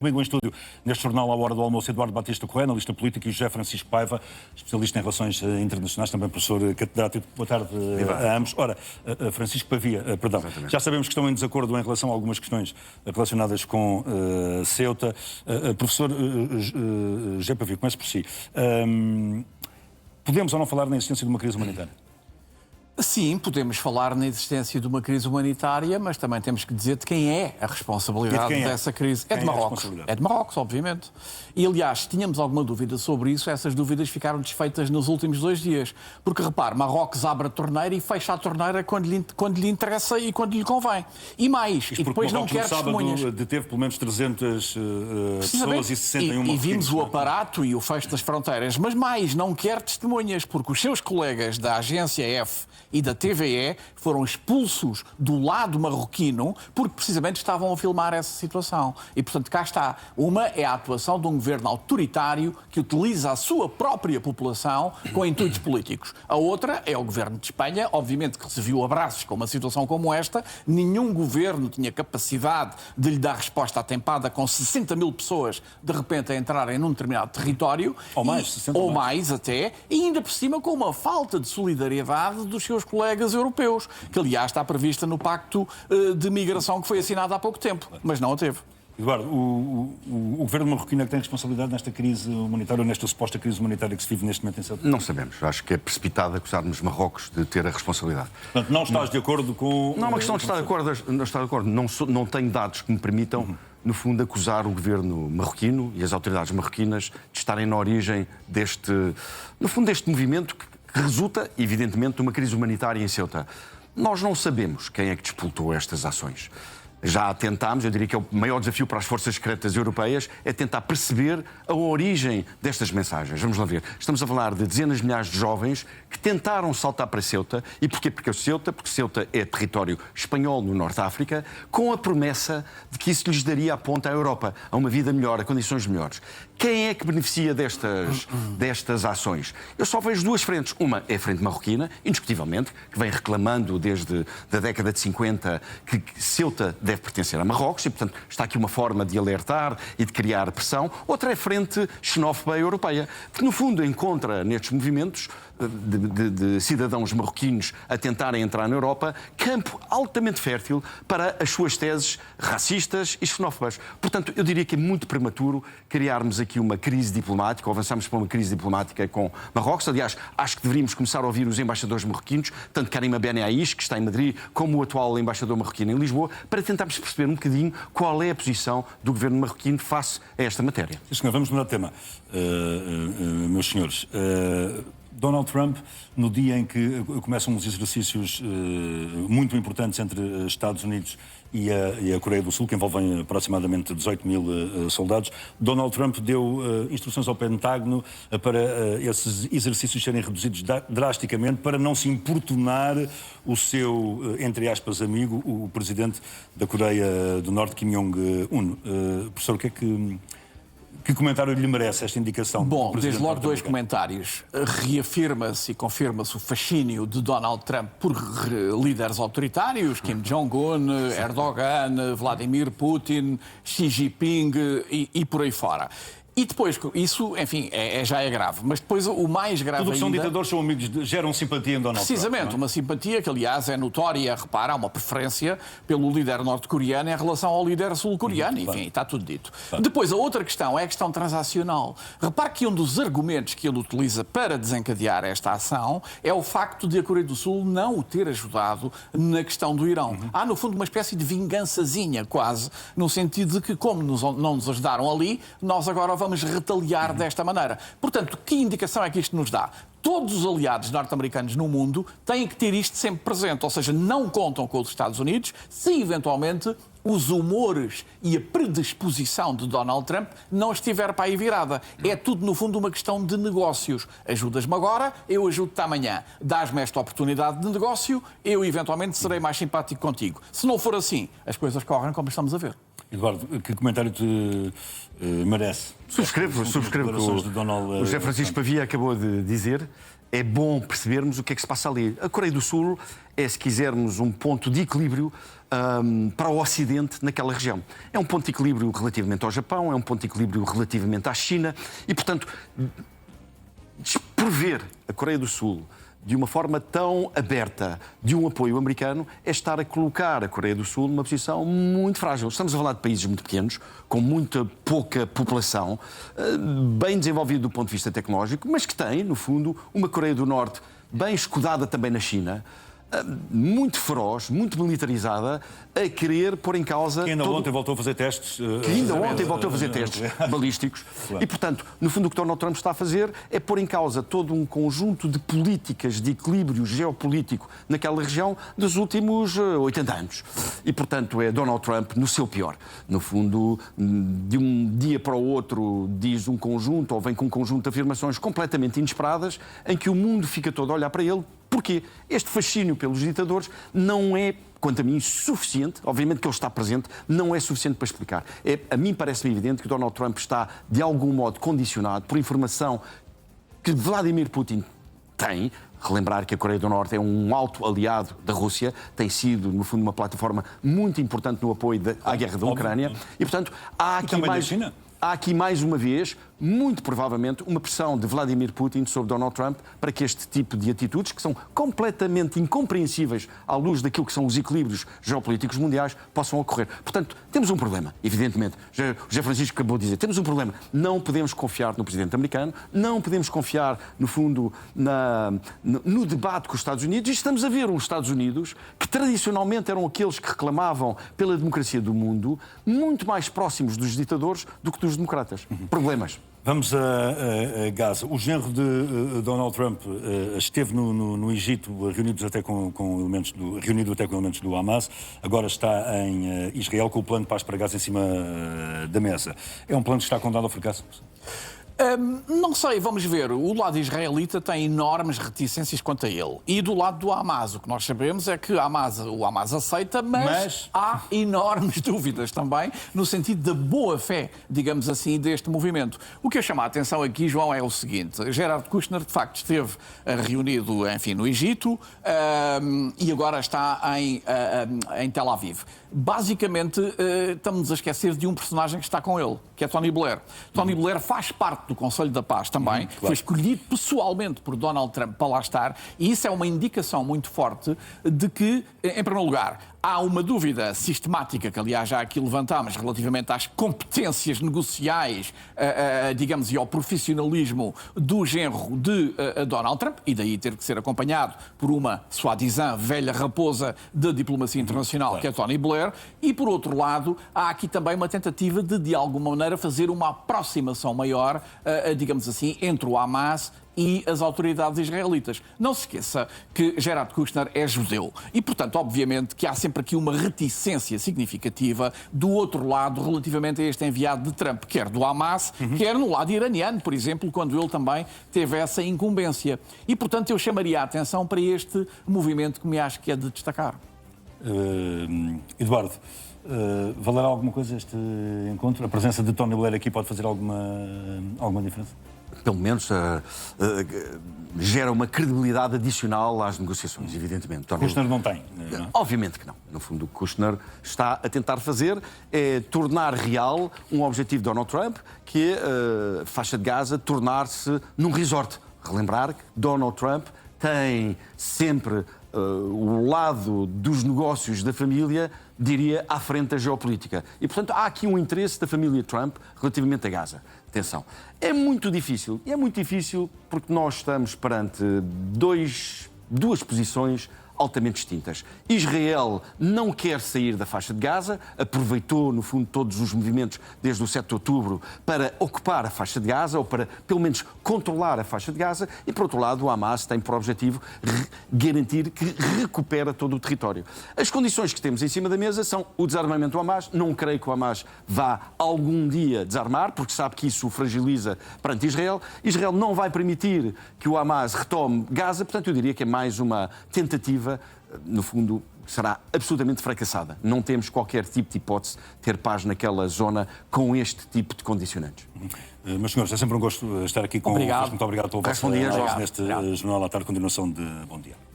Comigo em estúdio, neste jornal à hora do almoço, Eduardo Batista Correia, analista político, e José Francisco Paiva, especialista em relações internacionais, também professor catedrático. Boa tarde a ambos. Ora, Francisco Pavia, perdão, já sabemos que estão em desacordo em relação a algumas questões relacionadas com Ceuta. Professor José Pavia, começo por si. Podemos ou não falar na existência de uma crise humanitária? Sim, podemos falar na existência de uma crise humanitária, mas também temos que dizer de quem é a responsabilidade dessa crise. É de Marrocos. É de Marrocos, obviamente. E, aliás, se tínhamos alguma dúvida sobre isso, essas dúvidas ficaram desfeitas nos últimos 2 dias. Porque, repare, Marrocos abre a torneira e fecha a torneira quando lhe interessa e quando lhe convém. E mais, e depois não quer testemunhas. Sábado deteve pelo menos 300 pessoas e 61 E vimos o aparato e o fecho das fronteiras. Mas mais, não quer testemunhas, porque os seus colegas da agência F e da TVE foram expulsos do lado marroquino porque precisamente estavam a filmar essa situação. E, portanto, cá está. Uma é a atuação de um governo autoritário que utiliza a sua própria população com intuitos políticos. A outra é o governo de Espanha, obviamente que se viu abraços com uma situação como esta. Nenhum governo tinha capacidade de lhe dar resposta atempada com 60 mil pessoas de repente a entrarem num determinado território. Ou mais, 60 ou mais até, e ainda por cima com uma falta de solidariedade dos seus colegas europeus, que aliás está prevista no Pacto de Migração que foi assinado há pouco tempo, mas não a teve. Eduardo, o governo marroquino é que tem responsabilidade nesta crise humanitária, ou nesta suposta crise humanitária que se vive neste momento em Ceuta? Não sabemos. Acho que é precipitado acusarmos Marrocos de ter a responsabilidade. Portanto, não estás de acordo com... Não é uma questão de estar de acordo. Não tenho dados que me permitam, no fundo, acusar o governo marroquino e as autoridades marroquinas de estarem na origem deste movimento que resulta, evidentemente, de uma crise humanitária em Ceuta. Nós não sabemos quem é que disputou estas ações. Já tentámos, eu diria que é o maior desafio para as forças secretas europeias, é tentar perceber a origem destas mensagens. Vamos lá ver. Estamos a falar de dezenas de milhares de jovens que tentaram saltar para Ceuta. E porquê? Porque Ceuta é território espanhol no Norte de África, com a promessa de que isso lhes daria a ponta à Europa, a uma vida melhor, a condições melhores. Quem é que beneficia destas ações? Eu só vejo 2 frentes. Uma é a frente marroquina, indiscutivelmente, que vem reclamando desde a década de 50 que Ceuta deve pertencer a Marrocos e, portanto, está aqui uma forma de alertar e de criar pressão. Outra é a frente xenófoba europeia, que, no fundo, encontra nestes movimentos de cidadãos marroquinos a tentarem entrar na Europa campo altamente fértil para as suas teses racistas e xenófobas. Portanto, eu diria que é muito prematuro criarmos aqui uma crise diplomática, ou avançarmos para uma crise diplomática com Marrocos. Aliás, acho que deveríamos começar a ouvir os embaixadores marroquinos, tanto Karima Ben Aïch, que está em Madrid, como o atual embaixador marroquino em Lisboa, para tentarmos perceber um bocadinho qual é a posição do governo marroquino face a esta matéria. Sim, senhor, vamos mudar de tema, meus senhores. Donald Trump, no dia em que começam uns exercícios muito importantes entre Estados Unidos e a Coreia do Sul, que envolvem aproximadamente 18 mil soldados, Donald Trump deu instruções ao Pentágono para esses exercícios serem reduzidos drasticamente, para não se importunar o seu, entre aspas, amigo, o presidente da Coreia do Norte, Kim Jong-un. Professor, o que é que comentário lhe merece esta indicação? Bom, desde logo 2 comentários. Reafirma-se e confirma-se o fascínio de Donald Trump por líderes autoritários, Kim Jong-un, Erdogan, Vladimir Putin, Xi Jinping e por aí fora. E depois, isso, enfim, já é grave. Mas depois o mais grave Tudo que são ainda... ditadores são amigos, geram simpatia em Donald Trump. Precisamente, uma simpatia que, aliás, é notória. Repara, há uma preferência pelo líder norte-coreano em relação ao líder sul-coreano. Enfim, está tudo dito. Depois, a outra questão é a questão transacional. Repare que um dos argumentos que ele utiliza para desencadear esta ação é o facto de a Coreia do Sul não o ter ajudado na questão do Irão. Há, no fundo, uma espécie de vingançazinha, quase, no sentido de que, como não nos ajudaram ali, nós agora vamos retaliar desta maneira. Portanto, que indicação é que isto nos dá? Todos os aliados norte-americanos no mundo têm que ter isto sempre presente, ou seja, não contam com os Estados Unidos se, eventualmente, os humores e a predisposição de Donald Trump não estiver para aí virada. É tudo, no fundo, uma questão de negócios. Ajudas-me agora, eu ajudo-te amanhã. Dás-me esta oportunidade de negócio, eu, eventualmente, serei mais simpático contigo. Se não for assim, as coisas correm como estamos a ver. Eduardo, que comentário te merece? Subscrevo o que o José Francisco Pavia acabou de dizer. é bom percebermos o que é que se passa ali. A Coreia do Sul é, se quisermos, um ponto de equilíbrio para o Ocidente naquela região. É um ponto de equilíbrio relativamente ao Japão, é um ponto de equilíbrio relativamente à China e, portanto, desprover a Coreia do Sul de uma forma tão aberta de um apoio americano é estar a colocar a Coreia do Sul numa posição muito frágil. Estamos a falar de países muito pequenos, com muita pouca população, bem desenvolvido do ponto de vista tecnológico, mas que tem, no fundo, uma Coreia do Norte bem escudada também na China, muito feroz, muito militarizada, a querer pôr em causa... Que ainda ontem voltou a fazer testes. Que ainda ontem voltou a fazer testes balísticos. E, portanto, no fundo, o que Donald Trump está a fazer é pôr em causa todo um conjunto de políticas de equilíbrio geopolítico naquela região dos últimos 80 anos. E, portanto, é Donald Trump no seu pior. No fundo, de um dia para o outro, diz um conjunto, ou vem com um conjunto de afirmações completamente inesperadas, em que o mundo fica todo a olhar para ele. Porquê? Este fascínio pelos ditadores não é, quanto a mim, suficiente. Obviamente que ele está presente, não é suficiente para explicar. A mim parece-me evidente que Donald Trump está, de algum modo, condicionado por informação que Vladimir Putin tem. Relembrar que a Coreia do Norte é um alto aliado da Rússia, tem sido, no fundo, uma plataforma muito importante no apoio à guerra da Ucrânia. E, portanto, há aqui mais uma vez, muito provavelmente, uma pressão de Vladimir Putin sobre Donald Trump para que este tipo de atitudes, que são completamente incompreensíveis à luz daquilo que são os equilíbrios geopolíticos mundiais, possam ocorrer. Portanto, temos um problema, evidentemente. O José Francisco acabou de dizer, temos um problema. Não podemos confiar no presidente americano, não podemos confiar, no fundo, no debate com os Estados Unidos, e estamos a ver os Estados Unidos, que tradicionalmente eram aqueles que reclamavam pela democracia do mundo, muito mais próximos dos ditadores do que dos democratas. Problemas. Vamos a Gaza. O genro de Donald Trump esteve no Egito, reunido até com elementos do Hamas. Agora está em Israel com o plano de paz para Gaza em cima da mesa. É um plano que está condenado ao fracasso? Não sei, vamos ver. O lado israelita tem enormes reticências quanto a ele. E do lado do Hamas, o que nós sabemos é que o Hamas aceita, mas há enormes dúvidas também no sentido da boa-fé, digamos assim, deste movimento. O que eu chamo a atenção aqui, João, é o seguinte. Gerard Kushner, de facto, esteve reunido, enfim, no Egito e agora está em Tel Aviv. Basicamente, estamos a esquecer de um personagem que está com ele, que é Tony Blair. Tony Blair faz parte do Conselho da Paz também, claro. Foi escolhido pessoalmente por Donald Trump para lá estar, e isso é uma indicação muito forte de que, em primeiro lugar, há uma dúvida sistemática, que aliás já aqui levantámos, relativamente às competências negociais, digamos, e ao profissionalismo do genro de Donald Trump, e daí ter que ser acompanhado por uma soi-disant velha raposa da diplomacia internacional, que é Tony Blair, e por outro lado, há aqui também uma tentativa de alguma maneira, fazer uma aproximação maior, digamos assim, entre o Hamas e as autoridades israelitas. Não se esqueça que Gerard Kushner é judeu e, portanto, obviamente que há sempre aqui uma reticência significativa do outro lado relativamente a este enviado de Trump, quer do Hamas, quer no lado iraniano, por exemplo, quando ele também teve essa incumbência. E, portanto, eu chamaria a atenção para este movimento que me acho que é de destacar. Eduardo, valerá alguma coisa este encontro? A presença de Tony Blair aqui pode fazer alguma diferença? Pelo menos gera uma credibilidade adicional às negociações, evidentemente. Kushner não tem? Não? Obviamente que não. No fundo, o que Kushner está a tentar fazer é tornar real um objetivo de Donald Trump, que é a faixa de Gaza tornar-se num resort. Relembrar que Donald Trump tem sempre o lado dos negócios da família, diria, à frente da geopolítica. E, portanto, há aqui um interesse da família Trump relativamente a Gaza. Atenção, é muito difícil. E é muito difícil porque nós estamos perante duas posições altamente distintas. Israel não quer sair da faixa de Gaza, aproveitou, no fundo, todos os movimentos desde o 7 de outubro para ocupar a faixa de Gaza, ou para, pelo menos, controlar a faixa de Gaza, e, por outro lado, o Hamas tem por objetivo garantir que recupera todo o território. As condições que temos em cima da mesa são o desarmamento do Hamas. Não creio que o Hamas vá algum dia desarmar, porque sabe que isso o fragiliza perante Israel. Israel não vai permitir que o Hamas retome Gaza, portanto, eu diria que é mais uma tentativa no fundo, será absolutamente fracassada. Não temos qualquer tipo de hipótese de ter paz naquela zona com este tipo de condicionantes. Meus senhores, é sempre um gosto estar aqui com Obrigado. vocês. Muito obrigado pelo vosso Bom dia, João. neste Jornal à Tarde. Continuação de bom dia.